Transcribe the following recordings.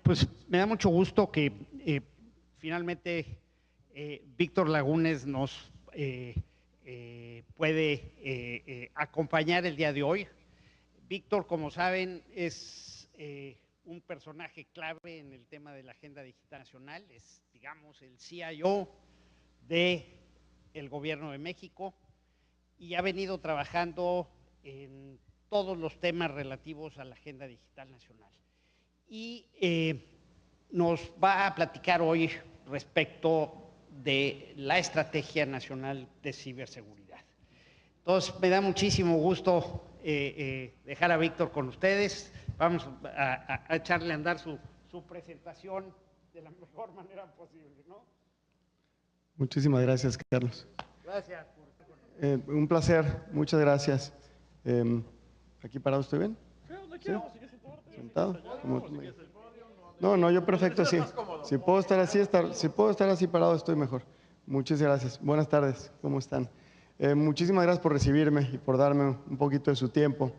pues me da mucho gusto que finalmente Víctor Lagunes nos puede acompañar el día de hoy. Víctor, como saben, es un personaje clave en el tema de la Agenda Digital Nacional, es, digamos, el CIO del Gobierno de México y ha venido trabajando en todos los temas relativos a la Agenda Digital Nacional. Y nos va a platicar hoy respecto de la Estrategia Nacional de Ciberseguridad. Entonces, me da muchísimo gusto dejar a Víctor con ustedes. Vamos a echarle a andar su presentación de la mejor manera posible, ¿no? Muchísimas gracias, Carlos. Gracias. Un placer, muchas gracias. ¿Aquí parado estoy bien? ¿Sí? ¿Sentado? No, yo perfecto, sí. Si puedo estar así parado, estoy mejor. Muchas gracias. Buenas tardes, ¿cómo están? Muchísimas gracias por recibirme y por darme un poquito de su tiempo.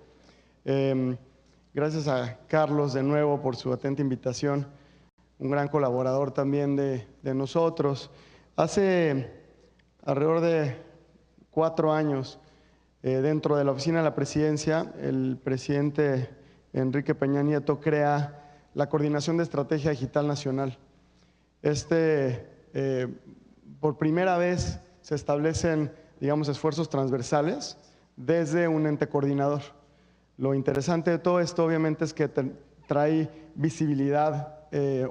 Gracias a Carlos de nuevo por su atenta invitación, un gran colaborador también de nosotros. Hace alrededor de 4 años, dentro de la oficina de la presidencia, el presidente Enrique Peña Nieto crea la Coordinación de Estrategia Digital Nacional. Por primera vez se establecen, digamos, esfuerzos transversales desde un ente coordinador. Lo interesante de todo esto, obviamente, es que trae visibilidad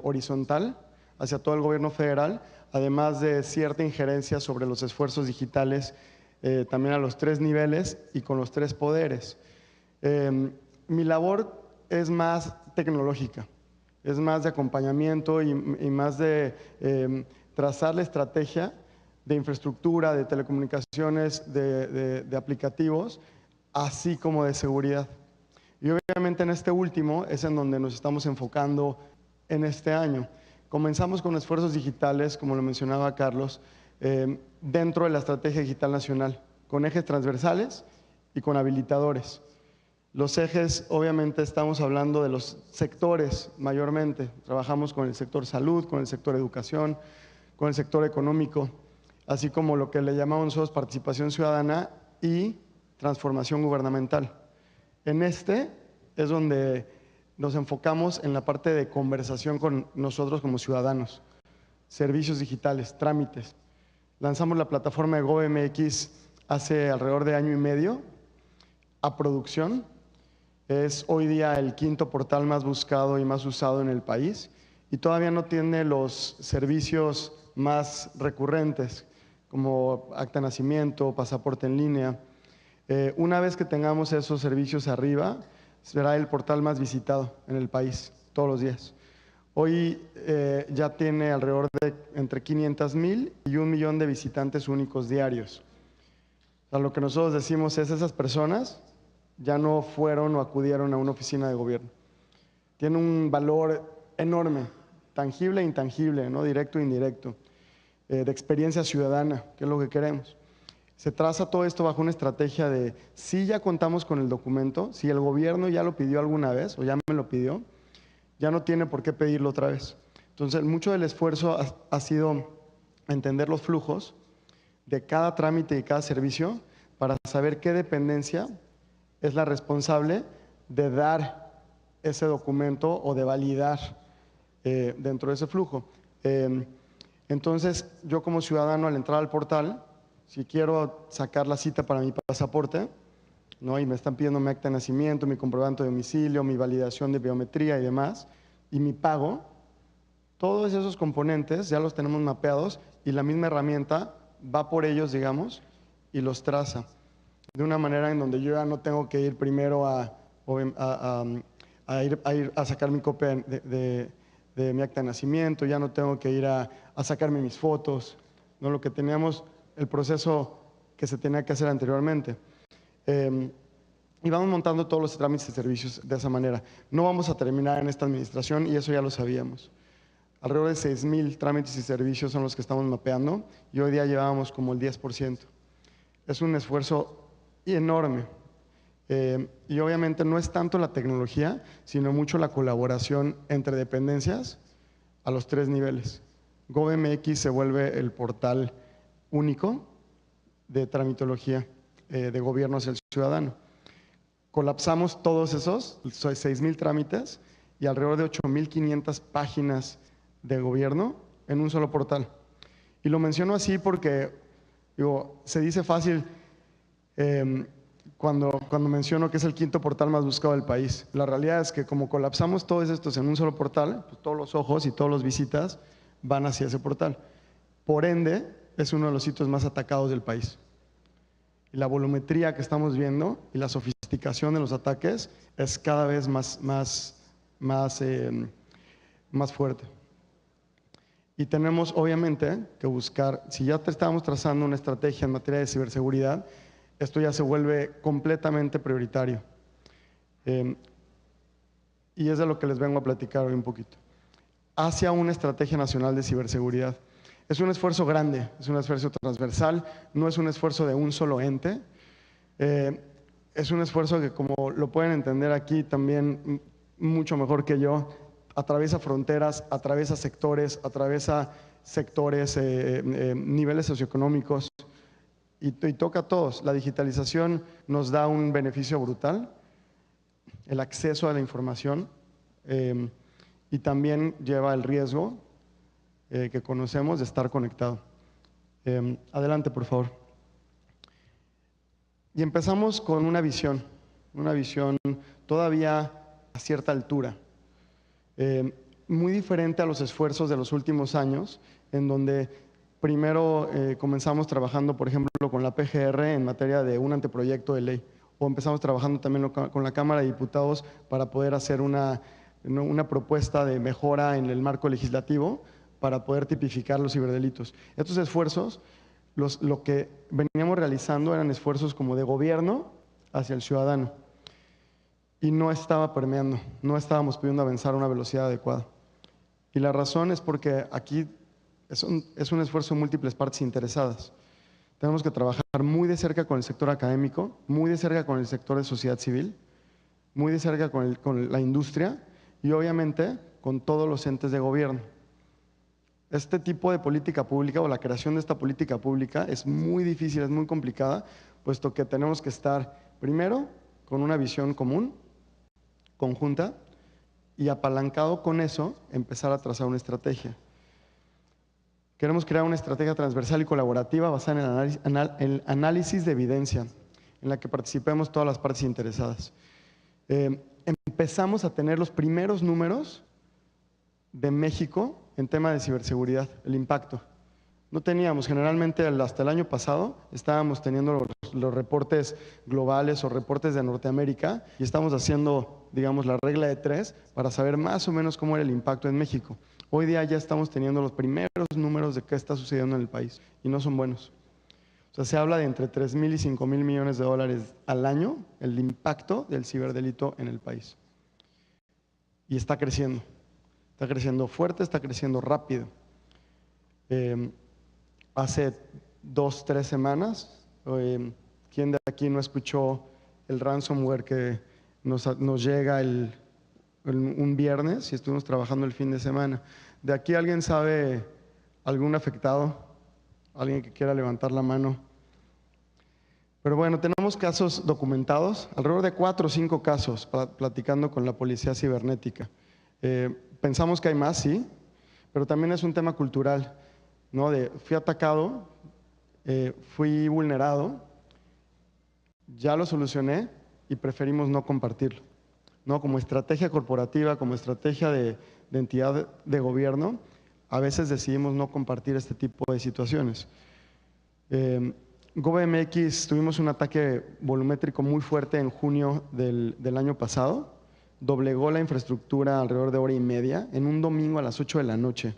horizontal hacia todo el gobierno federal, además de cierta injerencia sobre los esfuerzos digitales, también a los 3 niveles y con los 3 poderes. Mi labor es más tecnológica, es más de acompañamiento y más de trazar la estrategia de infraestructura, de telecomunicaciones, de aplicativos, así como de seguridad. Y obviamente en este último es en donde nos estamos enfocando en este año. Comenzamos con esfuerzos digitales, como lo mencionaba Carlos, dentro de la Estrategia Digital Nacional, con ejes transversales y con habilitadores. Los ejes, obviamente, estamos hablando de los sectores mayormente. Trabajamos con el sector salud, con el sector educación, con el sector económico, así como lo que le llamamos nosotros participación ciudadana y transformación gubernamental. En este es donde nos enfocamos en la parte de conversación con nosotros como ciudadanos, servicios digitales, trámites. Lanzamos la plataforma de GovMX hace alrededor de 1 año y medio a producción. Es hoy día el 5º portal más buscado y más usado en el país y todavía no tiene los servicios más recurrentes como acta de nacimiento, pasaporte en línea. Una vez que tengamos esos servicios arriba, será el portal más visitado en el país todos los días. Hoy ya tiene alrededor de entre 500,000 y 1 millón de visitantes únicos diarios. O sea, lo que nosotros decimos es esas personas ya no fueron o acudieron a una oficina de gobierno. Tiene un valor enorme, tangible e intangible, ¿no? Directo e indirecto, de experiencia ciudadana, que es lo que queremos. Se traza todo esto bajo una estrategia de si ya contamos con el documento, si el gobierno ya lo pidió alguna vez o ya me lo pidió, ya no tiene por qué pedirlo otra vez. Entonces, mucho del esfuerzo ha sido entender los flujos de cada trámite y cada servicio para saber qué dependencia es la responsable de dar ese documento o de validar dentro de ese flujo. Entonces, yo como ciudadano al entrar al portal, si quiero sacar la cita para mi pasaporte, ¿no? Y me están pidiendo mi acta de nacimiento, mi comprobante de domicilio, mi validación de biometría y demás, y mi pago, todos esos componentes ya los tenemos mapeados y la misma herramienta va por ellos, digamos, y los traza de una manera en donde yo ya no tengo que ir primero a sacar mi copia de mi acta de nacimiento, ya no tengo que ir a sacarme mis fotos, ¿no? Lo que teníamos, el proceso que se tenía que hacer anteriormente. Y vamos montando todos los trámites y servicios de esa manera. No vamos a terminar en esta administración y eso ya lo sabíamos. Alrededor de 6,000 trámites y servicios son los que estamos mapeando y hoy día llevábamos como el 10%. Es un esfuerzo enorme Y obviamente no es tanto la tecnología, sino mucho la colaboración entre dependencias a los 3 niveles. GovMX se vuelve el portal único de tramitología de gobierno hacia el ciudadano. Colapsamos todos esos 6,000 trámites y alrededor de 8,500 páginas de gobierno en un solo portal. Y lo menciono así porque se dice fácil cuando menciono que es el 5º portal más buscado del país. La realidad es que como colapsamos todos estos en un solo portal, pues todos los ojos y todos los visitas van hacia ese portal. Por ende, es uno de los sitios más atacados del país. Y la volumetría que estamos viendo y la sofisticación de los ataques es cada vez más fuerte. Y tenemos obviamente que buscar, si ya estábamos trazando una estrategia en materia de ciberseguridad, esto ya se vuelve completamente prioritario. Y es de lo que les vengo a platicar hoy un poquito. Hacia una estrategia nacional de ciberseguridad. Es un esfuerzo grande, es un esfuerzo transversal, no es un esfuerzo de un solo ente. Es un esfuerzo que, como lo pueden entender aquí también mucho mejor que yo, atraviesa fronteras, atraviesa sectores, niveles socioeconómicos y toca a todos. La digitalización nos da un beneficio brutal, el acceso a la información, y también lleva el riesgo que conocemos de estar conectado. Adelante, por favor. Y empezamos con una visión todavía a cierta altura, muy diferente a los esfuerzos de los últimos años, en donde primero comenzamos trabajando, por ejemplo, con la PGR en materia de un anteproyecto de ley, o empezamos trabajando también con la Cámara de Diputados para poder hacer una propuesta de mejora en el marco legislativo para poder tipificar los ciberdelitos. Estos esfuerzos, lo que veníamos realizando eran esfuerzos como de gobierno hacia el ciudadano y no estaba permeando, no estábamos pudiendo avanzar a una velocidad adecuada. Y la razón es porque aquí es un esfuerzo de múltiples partes interesadas. Tenemos que trabajar muy de cerca con el sector académico, muy de cerca con el sector de sociedad civil, muy de cerca con la industria y obviamente con todos los entes de gobierno. Este tipo de política pública o la creación de esta política pública es muy difícil, es muy complicada, puesto que tenemos que estar primero con una visión común, conjunta, y apalancado con eso empezar a trazar una estrategia. Queremos crear una estrategia transversal y colaborativa basada en el análisis de evidencia, en la que participemos todas las partes interesadas. Empezamos a tener los primeros números de México en tema de ciberseguridad, el impacto. No teníamos, generalmente hasta el año pasado, estábamos teniendo los reportes globales o reportes de Norteamérica y estamos haciendo, digamos, la regla de 3 para saber más o menos cómo era el impacto en México. Hoy día ya estamos teniendo los primeros números de qué está sucediendo en el país y no son buenos. O sea, se habla de entre 3,000 y 5,000 millones de dólares al año el impacto del ciberdelito en el país. Y está creciendo fuerte, está creciendo rápido. Hace 2, 3 semanas, ¿quién de aquí no escuchó el ransomware que nos llega un viernes y estuvimos trabajando el fin de semana? ¿De aquí alguien sabe algún afectado? ¿Alguien que quiera levantar la mano? Pero bueno, tenemos casos documentados, alrededor de 4 o 5 casos, platicando con la policía cibernética. Pensamos que hay más, sí, pero también es un tema cultural, ¿no? Fui atacado, fui vulnerado, ya lo solucioné y preferimos no compartirlo, ¿no? Como estrategia corporativa, como estrategia de entidad de gobierno, a veces decidimos no compartir este tipo de situaciones. GovMX tuvimos un ataque volumétrico muy fuerte en junio del año pasado, doblegó la infraestructura alrededor de 1 hora y media en un domingo a las 8 de la noche.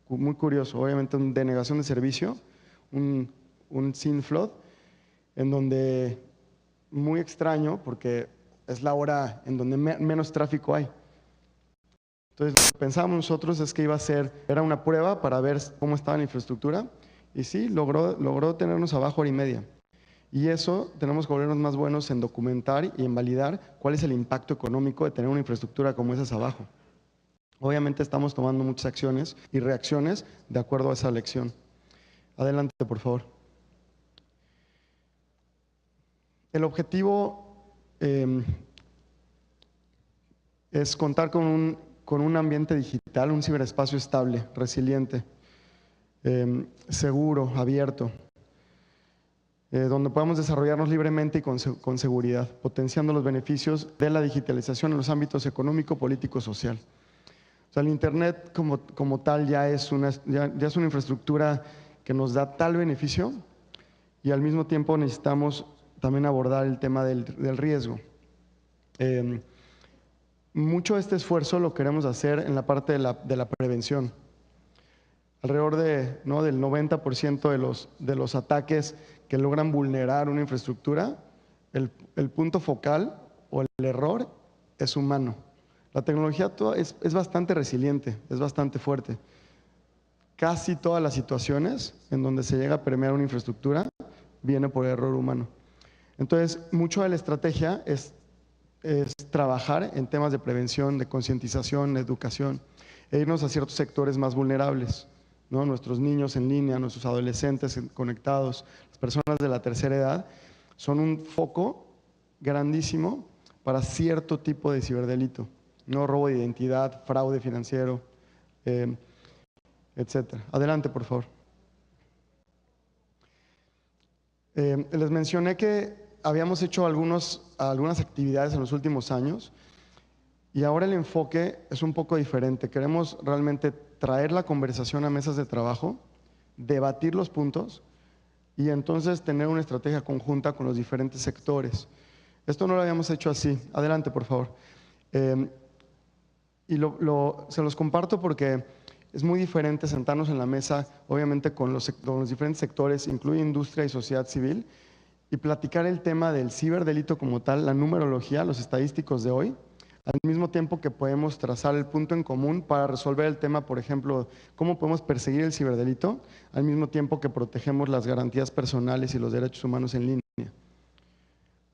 Muy curioso, obviamente una denegación de servicio, un SYN flood, en donde muy extraño porque es la hora en donde menos tráfico hay. Entonces lo que pensábamos nosotros es que era una prueba para ver cómo estaba la infraestructura y sí, logró tenernos abajo 1 hora y media. Y eso tenemos que volvernos más buenos en documentar y en validar cuál es el impacto económico de tener una infraestructura como esas abajo. Obviamente estamos tomando muchas acciones y reacciones de acuerdo a esa lección. Adelante, por favor. El objetivo es contar con un ambiente digital, un ciberespacio estable, resiliente, seguro, abierto, donde podamos desarrollarnos libremente y con seguridad, potenciando los beneficios de la digitalización en los ámbitos económico, político, social. O sea, el Internet como tal ya es una infraestructura que nos da tal beneficio y al mismo tiempo necesitamos también abordar el tema del riesgo. Mucho de este esfuerzo lo queremos hacer en la parte de la prevención. Alrededor del 90% de los ataques que logran vulnerar una infraestructura, el punto focal o el error es humano. La tecnología es bastante resiliente, es bastante fuerte. Casi todas las situaciones en donde se llega a permear una infraestructura viene por error humano. Entonces, mucho de la estrategia es trabajar en temas de prevención, de concientización, de educación, e irnos a ciertos sectores más vulnerables, ¿no? Nuestros niños en línea, nuestros adolescentes conectados, las personas de la tercera edad, son un foco grandísimo para cierto tipo de ciberdelito, ¿no? Robo de identidad, fraude financiero, etcétera. Adelante, por favor. Les mencioné que habíamos hecho algunas actividades en los últimos años y ahora el enfoque es un poco diferente. Queremos realmente traer la conversación a mesas de trabajo, debatir los puntos y entonces tener una estrategia conjunta con los diferentes sectores. Esto no lo habíamos hecho así. Adelante, por favor. Y se los comparto porque es muy diferente sentarnos en la mesa, obviamente con los diferentes sectores, incluye industria y sociedad civil, y platicar el tema del ciberdelito como tal, la numerología, los estadísticos de hoy, al mismo tiempo que podemos trazar el punto en común para resolver el tema, por ejemplo, cómo podemos perseguir el ciberdelito, al mismo tiempo que protegemos las garantías personales y los derechos humanos en línea.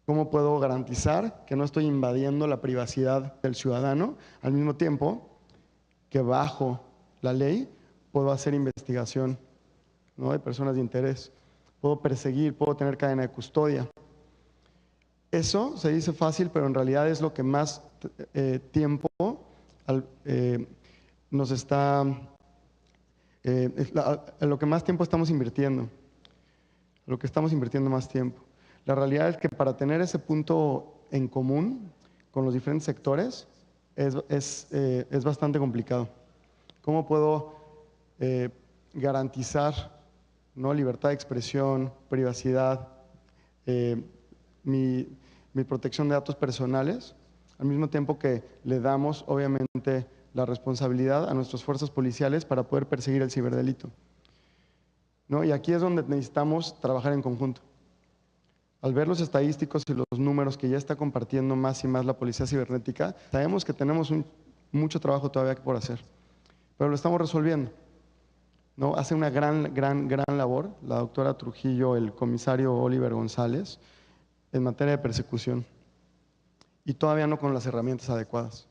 ¿Cómo puedo garantizar que no estoy invadiendo la privacidad del ciudadano, al mismo tiempo que bajo la ley puedo hacer investigación, ¿no?, de personas de interés? Puedo perseguir, puedo tener cadena de custodia. Eso se dice fácil, pero en realidad es lo que más tiempo nos está, lo que más tiempo estamos invirtiendo, lo que estamos invirtiendo más tiempo. La realidad es que para tener ese punto en común con los diferentes sectores es bastante complicado. ¿Cómo puedo garantizar, ¿no?, libertad de expresión, privacidad, mi protección de datos personales, al mismo tiempo que le damos, obviamente, la responsabilidad a nuestras fuerzas policiales para poder perseguir el ciberdelito, ¿no? Y aquí es donde necesitamos trabajar en conjunto. Al ver los estadísticos y los números que ya está compartiendo más y más la policía cibernética, sabemos que tenemos mucho trabajo todavía por hacer, pero lo estamos resolviendo, ¿no? Hace una gran labor la doctora Trujillo, el comisario Oliver González, en materia de persecución, y todavía no con las herramientas adecuadas.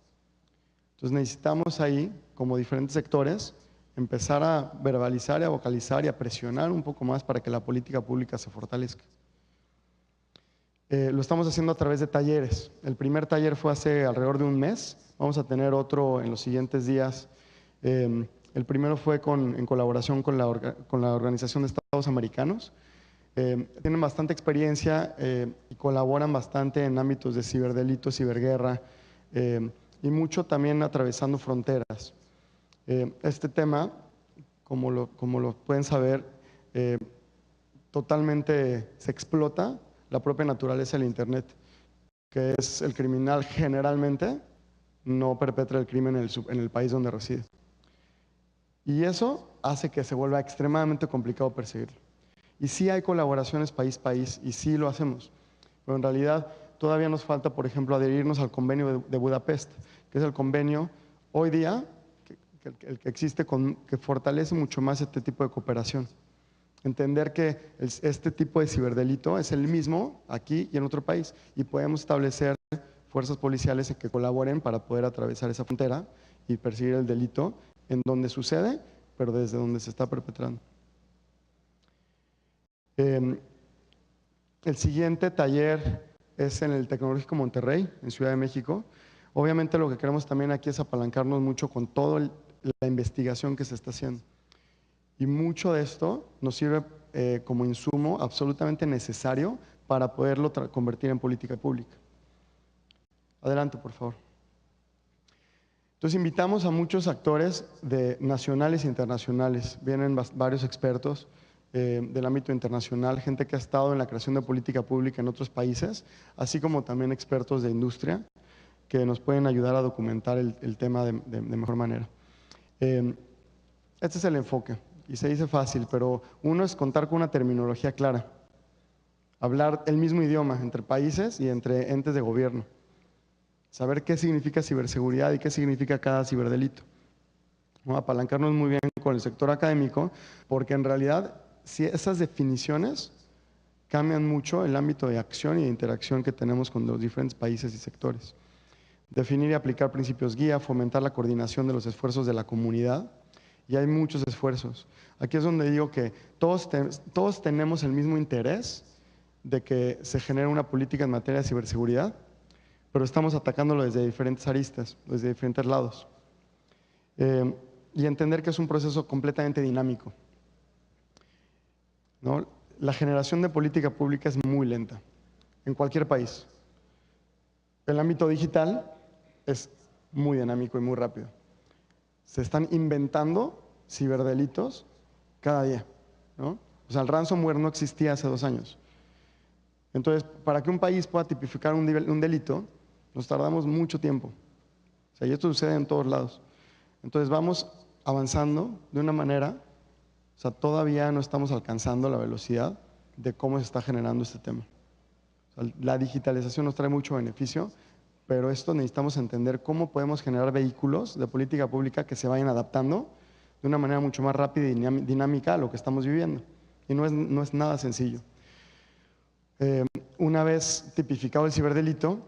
Entonces necesitamos ahí, como diferentes sectores, empezar a verbalizar y a vocalizar y a presionar un poco más para que la política pública se fortalezca. Lo estamos haciendo a través de talleres. El primer taller fue hace alrededor de un mes. Vamos a tener otro en los siguientes días. El primero fue en colaboración con la Organización de Estados Americanos. Tienen bastante experiencia y colaboran bastante en ámbitos de ciberdelito, ciberguerra y mucho también atravesando fronteras. Este tema, como lo pueden saber, totalmente se explota la propia naturaleza del Internet, que es el criminal generalmente no perpetra el crimen en el país donde reside. Y eso hace que se vuelva extremadamente complicado perseguirlo. Y sí hay colaboraciones país-país y sí lo hacemos, pero en realidad todavía nos falta, por ejemplo, adherirnos al convenio de Budapest, que es el convenio hoy día el que existe que fortalece mucho más este tipo de cooperación, Entender que este tipo de ciberdelito es el mismo aquí y en otro país y podemos establecer fuerzas policiales que colaboren para poder atravesar esa frontera y perseguir el delito en donde sucede, pero desde donde se está perpetrando. El siguiente taller es en el Tecnológico Monterrey, en Ciudad de México. Obviamente lo que queremos también aquí es apalancarnos mucho con toda la investigación que se está haciendo. Y mucho de esto nos sirve como insumo absolutamente necesario para poderlo convertir en política pública. Adelante, por favor. Entonces invitamos a muchos actores nacionales e internacionales. Vienen varios expertos del ámbito internacional, gente que ha estado en la creación de política pública en otros países, así como también expertos de industria que nos pueden ayudar a documentar el tema de mejor manera. Este es el enfoque y se dice fácil, pero uno es contar con una terminología clara, hablar el mismo idioma entre países y entre entes de gobierno, saber qué significa ciberseguridad y qué significa cada ciberdelito. ¿No? Apalancarnos muy bien con el sector académico, porque en realidad si esas definiciones cambian mucho el ámbito de acción y de interacción que tenemos con los diferentes países y sectores. Definir y aplicar principios guía, fomentar la coordinación de los esfuerzos de la comunidad, y hay muchos esfuerzos. Aquí es donde digo que todos tenemos el mismo interés de que se genere una política en materia de ciberseguridad, pero estamos atacándolo desde diferentes aristas, desde diferentes lados. Y entender que es un proceso completamente dinámico, ¿no? La generación de política pública es muy lenta, en cualquier país. El ámbito digital es muy dinámico y muy rápido. Se están inventando ciberdelitos cada día, ¿no? O sea, el ransomware no existía hace 2 años. Entonces, para que un país pueda tipificar un delito, nos tardamos mucho tiempo. O sea, y esto sucede en todos lados. Entonces, vamos avanzando de una manera, o sea, todavía no estamos alcanzando la velocidad de cómo se está generando este tema. O sea, la digitalización nos trae mucho beneficio, pero esto necesitamos entender cómo podemos generar vehículos de política pública que se vayan adaptando de una manera mucho más rápida y dinámica a lo que estamos viviendo. Y no es nada sencillo. Una vez tipificado el ciberdelito,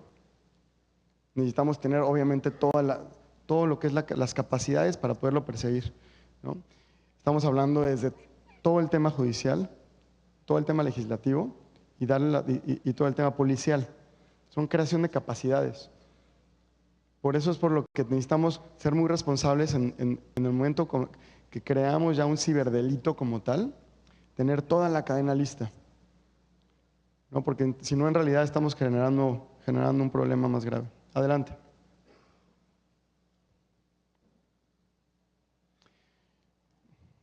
necesitamos tener obviamente todo lo que es las capacidades para poderlo perseguir, ¿no? Estamos hablando desde todo el tema judicial, todo el tema legislativo y todo el tema policial. Son creación de capacidades. Por eso es por lo que necesitamos ser muy responsables en el momento que creamos ya un ciberdelito como tal, tener toda la cadena lista, ¿no? Porque si no, en realidad estamos generando un problema más grave. Adelante.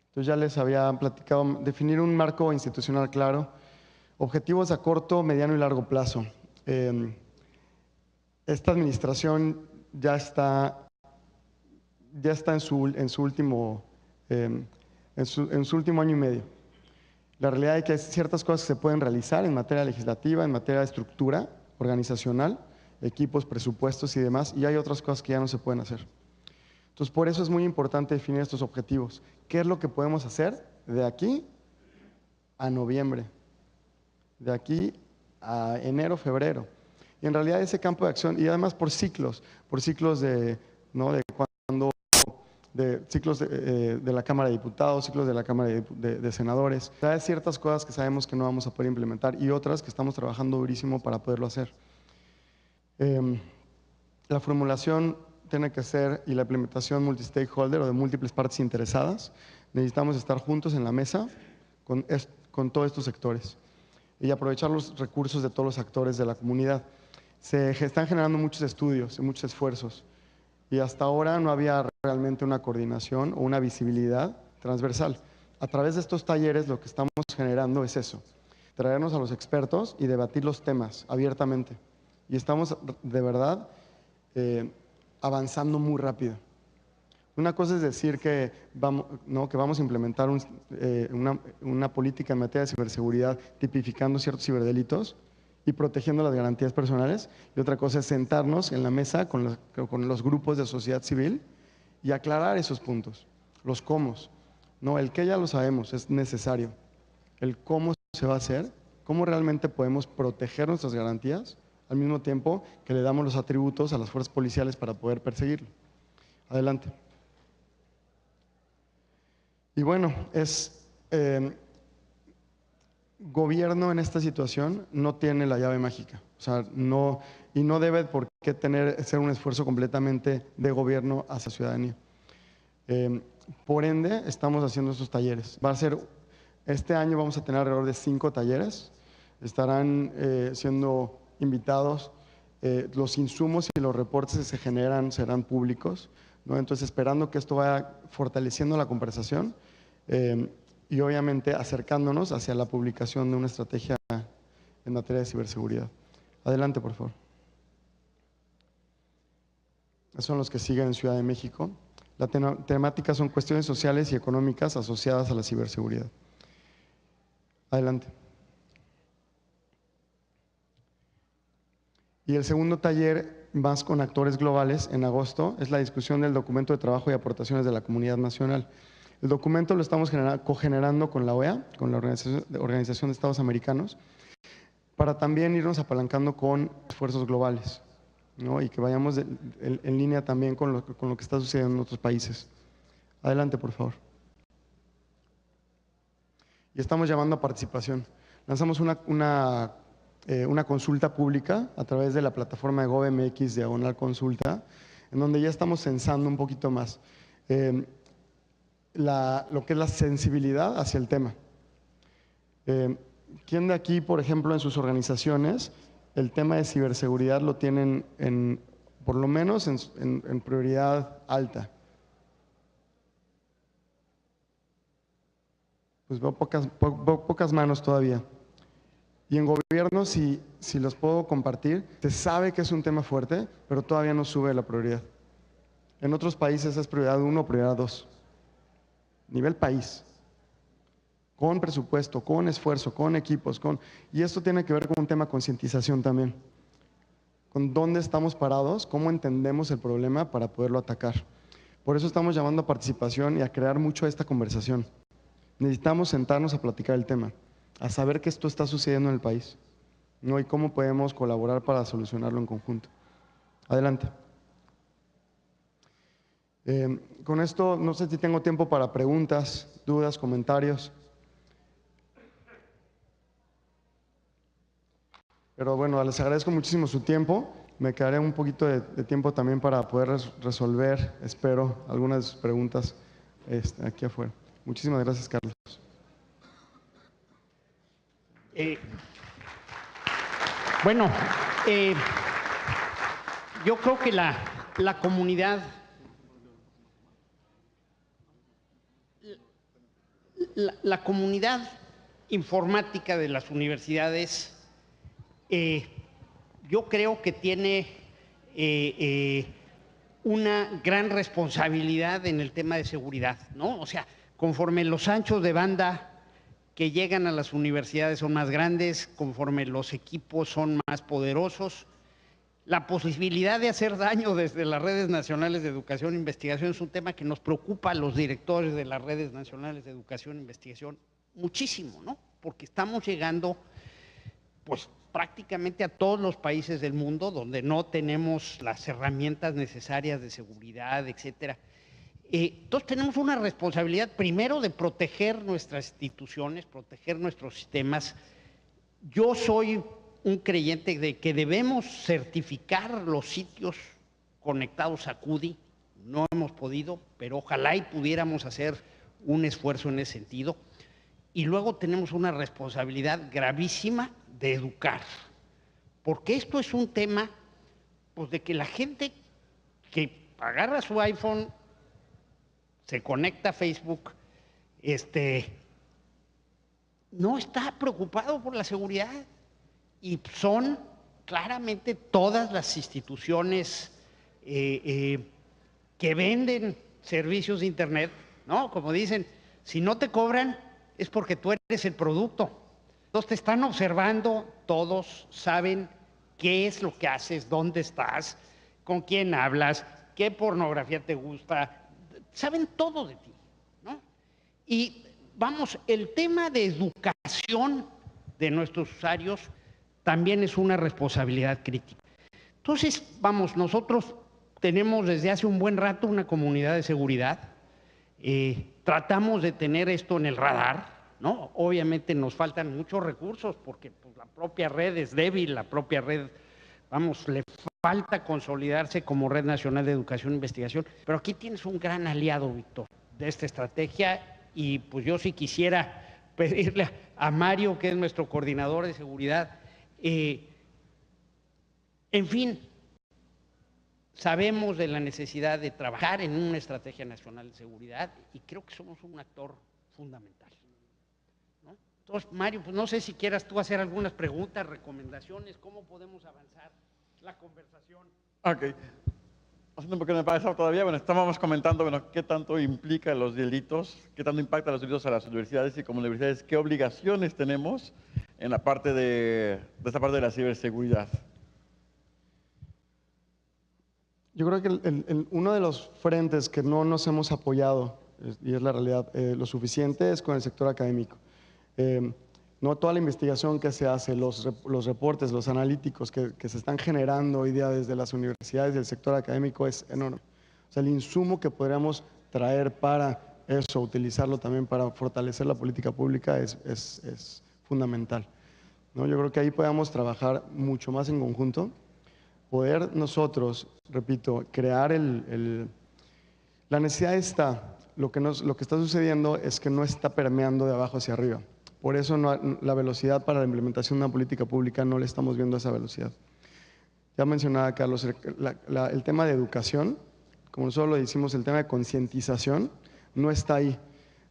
Entonces ya les había platicado, definir un marco institucional claro, objetivos a corto, mediano y largo plazo. Esta administración ya está en su último año y medio. La realidad es que hay ciertas cosas que se pueden realizar en materia legislativa, en materia de estructura organizacional, equipos, presupuestos y demás, y hay otras cosas que ya no se pueden hacer. Entonces, por eso es muy importante definir estos objetivos. ¿Qué es lo que podemos hacer de aquí a noviembre? De aquí a enero, febrero. Y en realidad ese campo de acción, y además por ciclos ciclos de la Cámara de Diputados, ciclos de la Cámara de Senadores. Hay ciertas cosas que sabemos que no vamos a poder implementar y otras que estamos trabajando durísimo para poderlo hacer. La formulación tiene que ser, y la implementación multi-stakeholder o de múltiples partes interesadas. Necesitamos estar juntos en la mesa con todos estos sectores y aprovechar los recursos de todos los actores de la comunidad. Se están generando muchos estudios y muchos esfuerzos y hasta ahora no había realmente una coordinación o una visibilidad transversal. A través de estos talleres lo que estamos generando es eso, traernos a los expertos y debatir los temas abiertamente. Y estamos de verdad avanzando muy rápido. Una cosa es decir que vamos a implementar una política en materia de ciberseguridad tipificando ciertos ciberdelitos y protegiendo las garantías personales, y otra cosa es sentarnos en la mesa con los grupos de sociedad civil y aclarar esos puntos, los cómo. No, el qué ya lo sabemos, es necesario, el cómo se va a hacer, cómo realmente podemos proteger nuestras garantías, al mismo tiempo que le damos los atributos a las fuerzas policiales para poder perseguirlo. Adelante. Y bueno, gobierno en esta situación no tiene la llave mágica, o sea, no debe por qué ser un esfuerzo completamente de gobierno hacia ciudadanía. Por ende, estamos haciendo estos talleres. Este año vamos a tener alrededor de 5 talleres, estarán siendo invitados, los insumos y los reportes que se generan serán públicos, ¿no? Entonces, esperando que esto vaya fortaleciendo la conversación y obviamente acercándonos hacia la publicación de una estrategia en materia de ciberseguridad. Adelante, por favor. Esos son los que siguen en Ciudad de México. La temática son cuestiones sociales y económicas asociadas a la ciberseguridad. Adelante. Y el segundo taller, más con actores globales, en agosto, es la discusión del documento de trabajo y aportaciones de la comunidad nacional. El documento lo estamos cogenerando con la OEA, con la Organización de Estados Americanos, para también irnos apalancando con esfuerzos globales, ¿no? Y que vayamos en línea también con lo que está sucediendo en otros países. Adelante, por favor. Y estamos llamando a participación. Lanzamos una consulta pública a través de la plataforma de GovMX/consulta, en donde ya estamos censando un poquito más lo que es la sensibilidad hacia el tema. ¿Quién de aquí, por ejemplo, en sus organizaciones, el tema de ciberseguridad lo tienen por lo menos en prioridad alta? Pues veo pocas manos todavía. Y en gobierno, si los puedo compartir, se sabe que es un tema fuerte, pero todavía no sube la prioridad. En otros países es prioridad 1 o prioridad 2. Nivel país. Con presupuesto, con esfuerzo, con equipos, y esto tiene que ver con un tema de concientización también. Con dónde estamos parados, cómo entendemos el problema para poderlo atacar. Por eso estamos llamando a participación y a crear mucho esta conversación. Necesitamos sentarnos a platicar el tema, a saber que esto está sucediendo en el país, ¿no? Y cómo podemos colaborar para solucionarlo en conjunto. Adelante. Con esto, no sé si tengo tiempo para preguntas, dudas, comentarios. Pero bueno, les agradezco muchísimo su tiempo. Me quedaré un poquito de tiempo también para poder resolver, espero, algunas de sus preguntas aquí afuera. Muchísimas gracias, Carlos. Bueno, yo creo que la comunidad, la comunidad informática de las universidades, yo creo que tiene una gran responsabilidad en el tema de seguridad, ¿no? O sea, conforme los anchos de banda que llegan a las universidades son más grandes, conforme los equipos son más poderosos, la posibilidad de hacer daño desde las redes nacionales de educación e investigación es un tema que nos preocupa a los directores de las redes nacionales de educación e investigación muchísimo, ¿no? Porque estamos llegando, pues, prácticamente a todos los países del mundo donde no tenemos las herramientas necesarias de seguridad, etcétera. Entonces tenemos una responsabilidad primero de proteger nuestras instituciones, proteger nuestros sistemas. Yo soy un creyente de que debemos certificar los sitios conectados a CUDI. No hemos podido, pero ojalá y pudiéramos hacer un esfuerzo en ese sentido. Y luego tenemos una responsabilidad gravísima de educar, porque esto es un tema, pues, de que la gente que agarra su iPhone, se conecta a Facebook, no está preocupado por la seguridad, y son claramente todas las instituciones que venden servicios de Internet, ¿no? Como dicen, si no te cobran es porque tú eres el producto. Entonces te están observando, todos saben qué es lo que haces, dónde estás, con quién hablas, qué pornografía te gusta, saben todo de ti, ¿no? Y vamos, el tema de educación de nuestros usuarios también es una responsabilidad crítica. Entonces, vamos, nosotros tenemos desde hace un buen rato una comunidad de seguridad, tratamos de tener esto en el radar, ¿no? Obviamente nos faltan muchos recursos porque pues, la propia red es débil, la propia red, vamos, le falta consolidarse como Red Nacional de Educación e Investigación, pero aquí tienes un gran aliado, Víctor, de esta estrategia y pues yo sí quisiera pedirle a Mario, que es nuestro coordinador de seguridad, en fin, sabemos de la necesidad de trabajar en una estrategia nacional de seguridad y creo que somos un actor fundamental, ¿no? Entonces, Mario, pues no sé si quieras tú hacer algunas preguntas, recomendaciones, cómo podemos avanzar la conversación. Ok. Haciendo un poquito de pausa todavía, bueno, estábamos comentando, bueno, qué tanto implica los delitos, qué tanto impacta los delitos a las universidades y como universidades, qué obligaciones tenemos en la parte de esta parte de la ciberseguridad. Yo creo que uno de los frentes que no nos hemos apoyado, y es la realidad, lo suficiente, es con el sector académico. No toda la investigación que se hace, los reportes, los analíticos que se están generando hoy día desde las universidades y el sector académico es enorme. O sea, el insumo que podríamos traer para eso, utilizarlo también para fortalecer la política pública es fundamental, ¿no? Yo creo que ahí podemos trabajar mucho más en conjunto, poder nosotros, repito, crear la necesidad está, lo que está sucediendo es que no está permeando de abajo hacia arriba. Por eso la velocidad para la implementación de una política pública no le estamos viendo a esa velocidad. Ya mencionaba Carlos, el tema de educación, como nosotros lo decimos, el tema de concientización, no está ahí.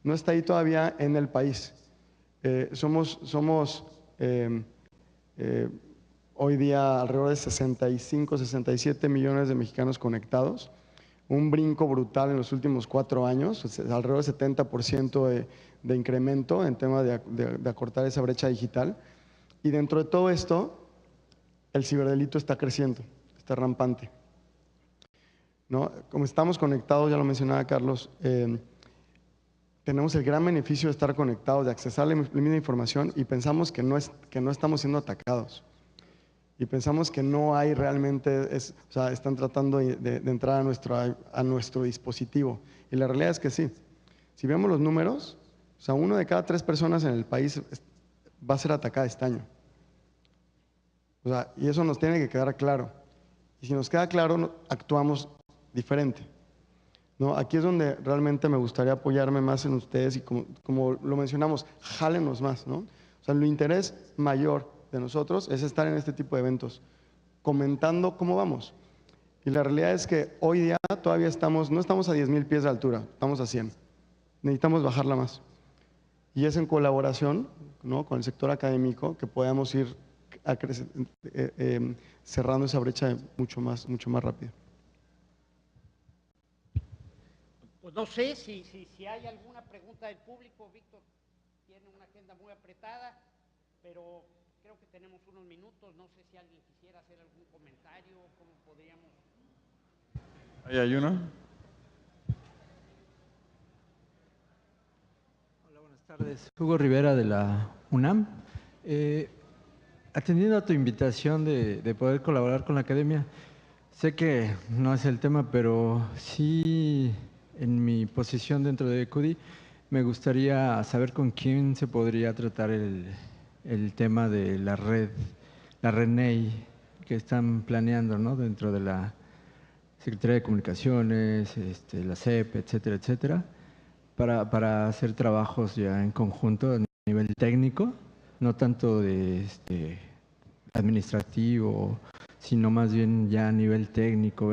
No está ahí todavía en el país. Somos hoy día alrededor de 65, 67 millones de mexicanos conectados, un brinco brutal en los últimos 4 años, alrededor del 70% de incremento en tema de acortar esa brecha digital. Y dentro de todo esto, el ciberdelito está creciendo, está rampante, ¿no? Como estamos conectados, ya lo mencionaba Carlos, tenemos el gran beneficio de estar conectados, de accesar la misma información y pensamos que no estamos siendo atacados. Y pensamos que no hay realmente, o sea, están tratando de entrar a nuestro dispositivo. Y la realidad es que sí. Si vemos los números, o sea, 1 de cada 3 personas en el país va a ser atacada este año. O sea, y eso nos tiene que quedar claro. Y si nos queda claro, actuamos diferente, ¿no? Aquí es donde realmente me gustaría apoyarme más en ustedes y como lo mencionamos, jálenos más, ¿no? O sea, el interés mayor de nosotros es estar en este tipo de eventos, comentando cómo vamos. Y la realidad es que hoy día todavía no estamos a 10,000 pies de altura, estamos a 100. Necesitamos bajarla más. Y es en colaboración, ¿no?, con el sector académico que podamos ir cerrando esa brecha mucho más rápido. Pues no sé si hay alguna pregunta del público. Víctor tiene una agenda muy apretada, pero creo que tenemos unos minutos. No sé si alguien quisiera hacer algún comentario, cómo podríamos. ¿Ahí hay uno? Hola, buenas tardes. Hugo Rivera de la UNAM. Atendiendo a tu invitación de poder colaborar con la academia, sé que no es el tema, pero sí en mi posición dentro de ECUDI me gustaría saber con quién se podría tratar el tema de la red NEI que están planeando, ¿no?, dentro de la Secretaría de Comunicaciones, la CEP, etcétera, etcétera, para hacer trabajos ya en conjunto a nivel técnico, no tanto de administrativo, sino más bien ya a nivel técnico,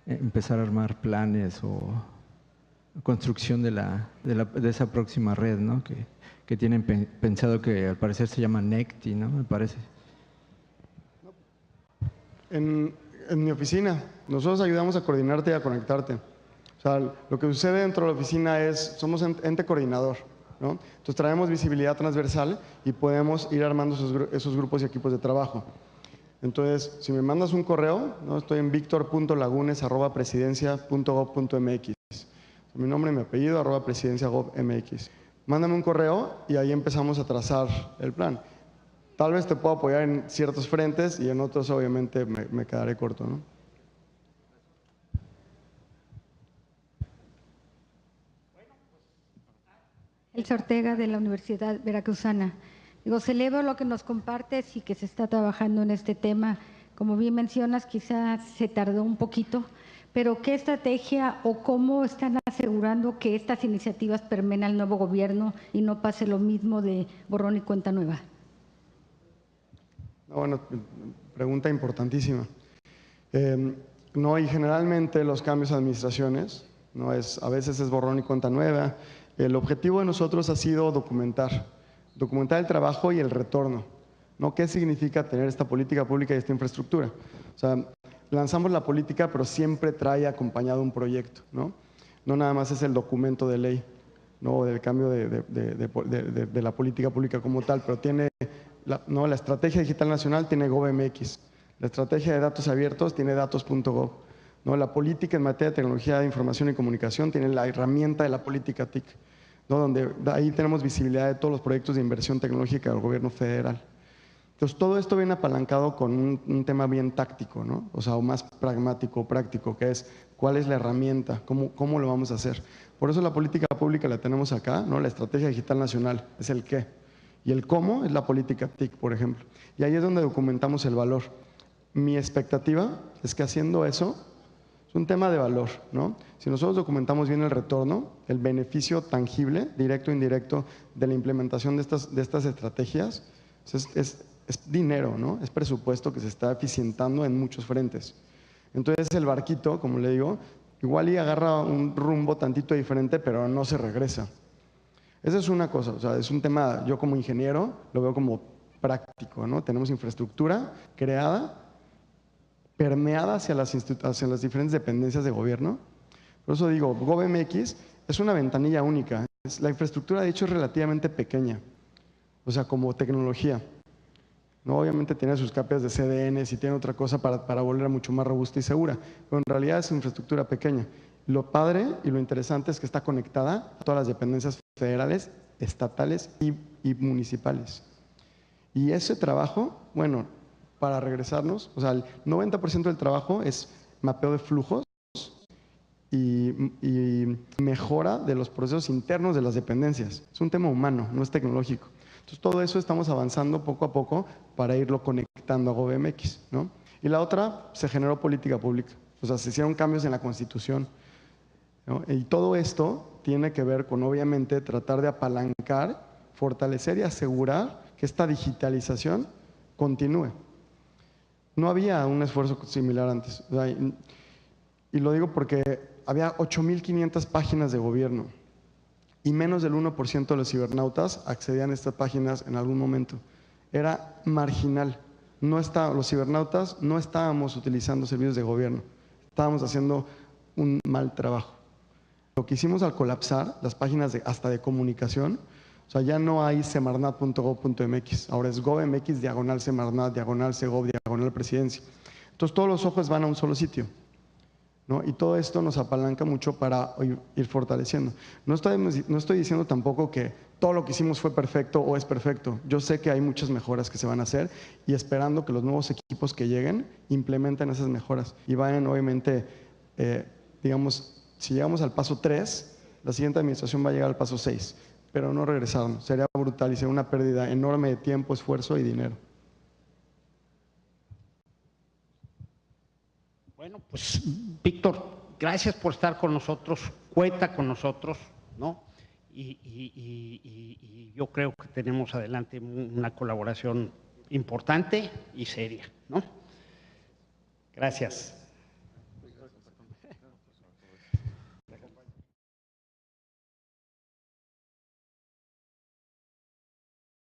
empezar a armar planes o construcción de esa próxima red, ¿no?, que tienen pensado, que al parecer se llama NECTI, ¿no?, me parece. En mi oficina, nosotros ayudamos a coordinarte y a conectarte. O sea, lo que sucede dentro de la oficina somos ente coordinador, ¿no? Entonces traemos visibilidad transversal y podemos ir armando esos grupos y equipos de trabajo. Entonces, si me mandas un correo, ¿no?, estoy en victor.lagunes@presidencia.gov.mx. Mi nombre y mi apellido, @presidencia.gov.mx. mándame un correo y ahí empezamos a trazar el plan. Tal vez te puedo apoyar en ciertos frentes y en otros obviamente me quedaré corto, ¿no? Elsa Ortega, de la Universidad Veracruzana. Digo, celebro lo que nos compartes y que se está trabajando en este tema. Como bien mencionas, quizás se tardó un poquito, pero ¿qué estrategia o cómo están asegurando que estas iniciativas permeen al nuevo gobierno y no pase lo mismo de borrón y cuenta nueva? Bueno, pregunta importantísima. No, y generalmente los cambios de administraciones, a veces es borrón y cuenta nueva. El objetivo de nosotros ha sido documentar el trabajo y el retorno, ¿no? ¿Qué significa tener esta política pública y esta infraestructura? O sea, lanzamos la política, pero siempre trae acompañado un proyecto, ¿no? No nada más es el documento de ley, ¿no? Del cambio de la política pública como tal, pero tiene, la estrategia digital nacional tiene GovMX, la estrategia de datos abiertos tiene datos.gov, ¿no? La política en materia de tecnología de información y comunicación tiene la herramienta de la política TIC, ¿no? Donde ahí tenemos visibilidad de todos los proyectos de inversión tecnológica del gobierno federal. Entonces, todo esto viene apalancado con un tema bien táctico, ¿no? O sea, o más pragmático, práctico, que es cuál es la herramienta, cómo lo vamos a hacer. Por eso la política pública la tenemos acá, ¿no? La estrategia digital nacional es el qué. Y el cómo es la política TIC, por ejemplo. Y ahí es donde documentamos el valor. Mi expectativa es que haciendo eso, es un tema de valor, ¿no? Si nosotros documentamos bien el retorno, el beneficio tangible, directo o indirecto, de la implementación de estas estrategias, es dinero, ¿no? Es presupuesto que se está eficientando en muchos frentes. Entonces el barquito, como le digo, igual y agarra un rumbo tantito diferente, pero no se regresa. Esa es una cosa, o sea, es un tema, yo como ingeniero lo veo como práctico, ¿no? Tenemos infraestructura creada, permeada hacia las diferentes dependencias de gobierno. Por eso digo, GovMX es una ventanilla única. La infraestructura, de hecho, es relativamente pequeña, o sea, como tecnología. ¿No? Obviamente tiene sus capas de CDNs y tiene otra cosa para volverla mucho más robusta y segura, pero en realidad es infraestructura pequeña. Lo padre y lo interesante es que está conectada a todas las dependencias federales, estatales y municipales. Y ese trabajo, bueno, para regresarnos, o sea, el 90% del trabajo es mapeo de flujos y mejora de los procesos internos de las dependencias. Es un tema humano, no es tecnológico. Entonces, todo eso estamos avanzando poco a poco para irlo conectando a GovMX, ¿no? Y la otra, se generó política pública. O sea, se hicieron cambios en la Constitución, ¿no? Y todo esto tiene que ver con, obviamente, tratar de apalancar, fortalecer y asegurar que esta digitalización continúe. No había un esfuerzo similar antes. O sea, y lo digo porque había 8,500 páginas de gobierno y menos del 1% de los cibernautas accedían a estas páginas en algún momento. Era marginal. Los cibernautas no estábamos utilizando servicios de gobierno, estábamos haciendo un mal trabajo. Lo que hicimos al colapsar las páginas hasta de comunicación, o sea, ya no hay semarnat.gov.mx, ahora es govmx, diagonal semarnat, diagonal segov, diagonal presidencia. Entonces todos los ojos van a un solo sitio, ¿no? Y todo esto nos apalanca mucho para ir fortaleciendo. No estoy diciendo tampoco que todo lo que hicimos fue perfecto o es perfecto. Yo sé que hay muchas mejoras que se van a hacer y esperando que los nuevos equipos que lleguen implementen esas mejoras y vayan, obviamente, digamos, si llegamos al paso 3, la siguiente administración va a llegar al paso 6, pero no regresarnos. Sería brutal y sería una pérdida enorme de tiempo, esfuerzo y dinero. Bueno, pues Víctor, gracias por estar con nosotros, cuenta con nosotros, ¿no? Y yo creo que tenemos adelante una colaboración importante y seria, ¿no? Gracias.